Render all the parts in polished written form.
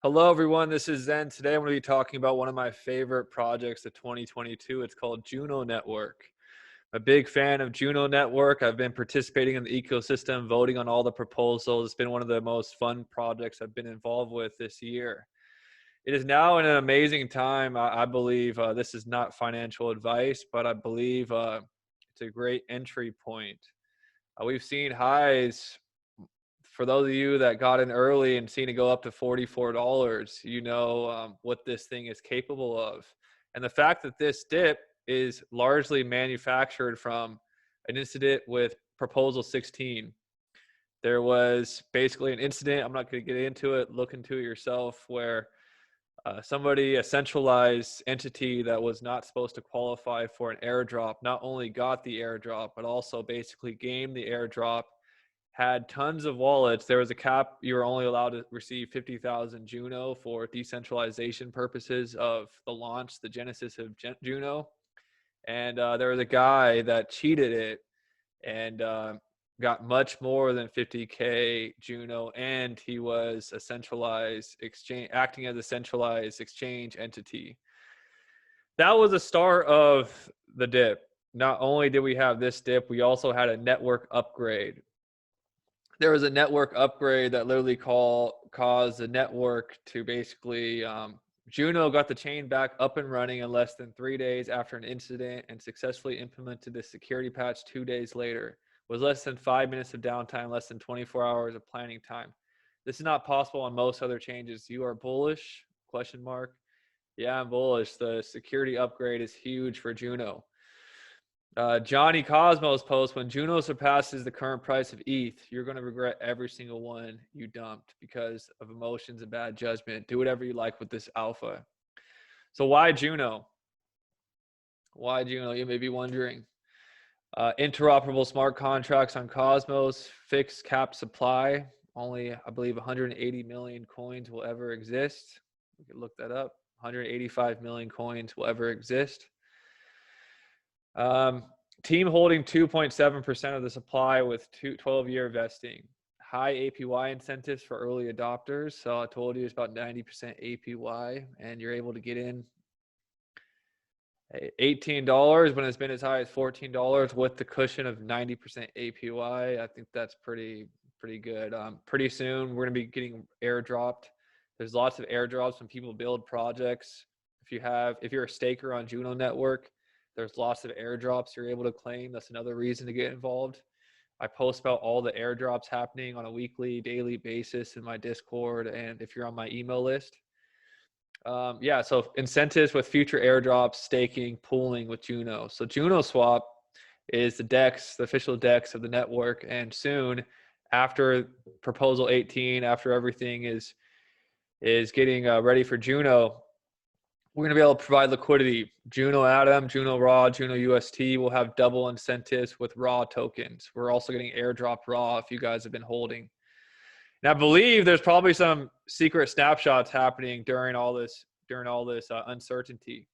Hello, everyone. This is Zen. Today, I'm going to be talking about one of my favorite projects of 2022. It's called Juno Network. I'm a big fan of Juno Network. I've been participating in the ecosystem, voting on all the proposals. It's been one of the most fun projects I've been involved with this year. It is now in an amazing time. I believe this is not financial advice, but I believe it's a great entry point. We've seen highs for those of you that got in early and seen it go up to $44, what this thing is capable of. And the fact that this dip is largely manufactured from an incident with Proposal 16. There was basically an incident, I'm not going to get into it, look into it yourself, where a centralized entity that was not supposed to qualify for an airdrop, not only got the airdrop, but also basically gamed the airdrop, had tons of wallets. There was a cap. You were only allowed to receive 50,000 Juno for decentralization purposes of the launch, the genesis of Juno. And there was a guy that cheated it and got much more than 50K Juno. And he was a centralized exchange, acting as a centralized exchange entity. That was the start of the dip. Not only did we have this dip, we also had a network upgrade. There was a network upgrade that literally caused the network to basically Juno got the chain back up and running in less than 3 days after an incident and successfully implemented the security patch 2 days later. Was less than 5 minutes of downtime, less than 24 hours of planning time. This is not possible on most other changes. You are bullish? Question mark. Yeah, I'm bullish. The security upgrade is huge for Juno. Johnny Cosmos post, when Juno surpasses the current price of ETH, you're going to regret every single one you dumped because of emotions and bad judgment. Do whatever you like with this alpha. So why Juno? Why Juno? You may be wondering. Interoperable smart contracts on Cosmos, fixed cap supply. Only, I believe, 180 million coins will ever exist. We can look that up. 185 million coins will ever exist. Team holding 2.7% of the supply with 12-year vesting. High APY incentives for early adopters. So I told you it's about 90% APY, and you're able to get in $18 when it's been as high as $14 with the cushion of 90% APY. I think that's pretty good. Pretty soon we're going to be getting airdropped. There's lots of airdrops when people build projects. If you're a staker on Juno Network, there's lots of airdrops you're able to claim. That's another reason to get involved. I post about all the airdrops happening on a weekly, daily basis in my Discord, and if you're on my email list. So incentives with future airdrops, staking, pooling with Juno. So Juno Swap is the official DEX of the network, and soon after Proposal 18, after everything is getting ready for Juno, we're going to be able to provide liquidity. Juno Atom, Juno Raw, Juno UST will have double incentives with Raw tokens. We're also getting airdrop Raw if you guys have been holding. And I believe there's probably some secret snapshots happening during all this uncertainty.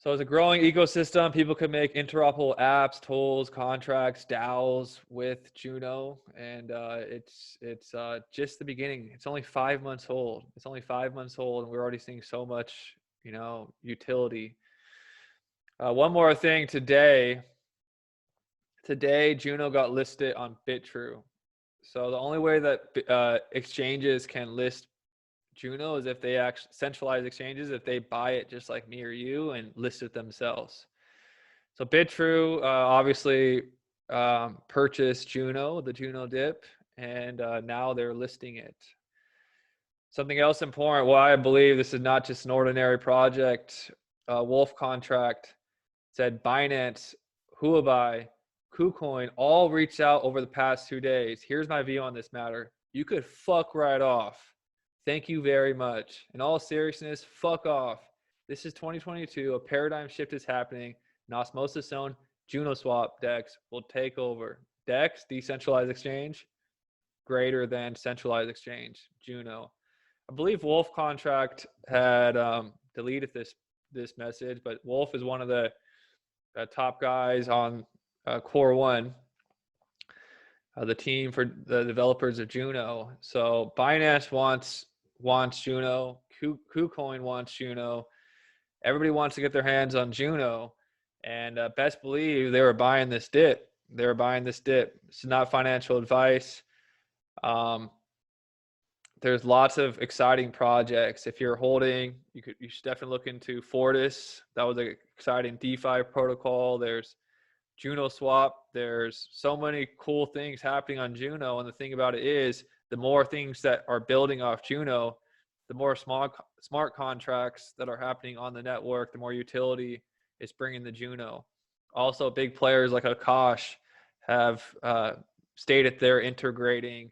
So it's a growing ecosystem. People can make interoperable apps, tools, contracts, DAOs with Juno, and it's just the beginning. It's only 5 months old. And we're already seeing so much, utility. One more thing today. Today, Juno got listed on BitTrue. So the only way that exchanges can list Juno is if they actually centralize exchanges, if they buy it just like me or you and list it themselves. So BitTrue obviously purchased Juno, the Juno dip, and now they're listing it. Something else important, why I believe this is not just an ordinary project. Wolf contract said Binance, Huobi, KuCoin all reached out over the past 2 days. Here's my view on this matter. You could fuck right off. Thank you very much. In all seriousness, fuck off. This is 2022. A paradigm shift is happening. An osmosis zone, Juno Swap DEX will take over. DEX, decentralized exchange, greater than centralized exchange, Juno. I believe Wolf contract had deleted this message, but Wolf is one of the top guys on Core 1. The team for the developers of Juno. So Binance wants wants Juno. KuCoin wants Juno. Everybody wants to get their hands on Juno, and best believe they were buying this dip. They were buying this dip. It's not financial advice. Um, there's lots of exciting projects. If you're holding, you should definitely look into Fortis. That was an exciting DeFi protocol. There's Juno Swap. There's so many cool things happening on Juno. And the thing about it is, the more things that are building off Juno, the more smart contracts that are happening on the network, the more utility is bringing the Juno. Also, big players like Akash have stated they're integrating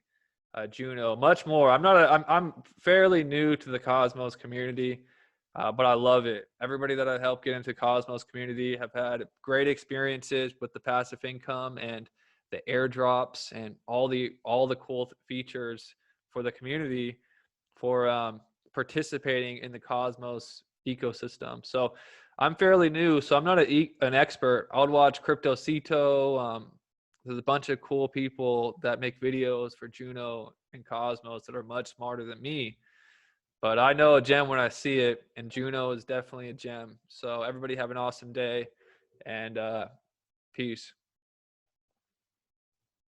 Juno much more. I'm fairly new to the Cosmos community, but I love it. Everybody that I helped get into Cosmos community have had great experiences with the passive income and the airdrops and all the cool features for the community for participating in the Cosmos ecosystem. So I'm fairly new, so I'm not an expert. I would watch CryptoCito. There's a bunch of cool people that make videos for Juno and Cosmos that are much smarter than me. But I know a gem when I see it, and Juno is definitely a gem. So everybody have an awesome day, and peace.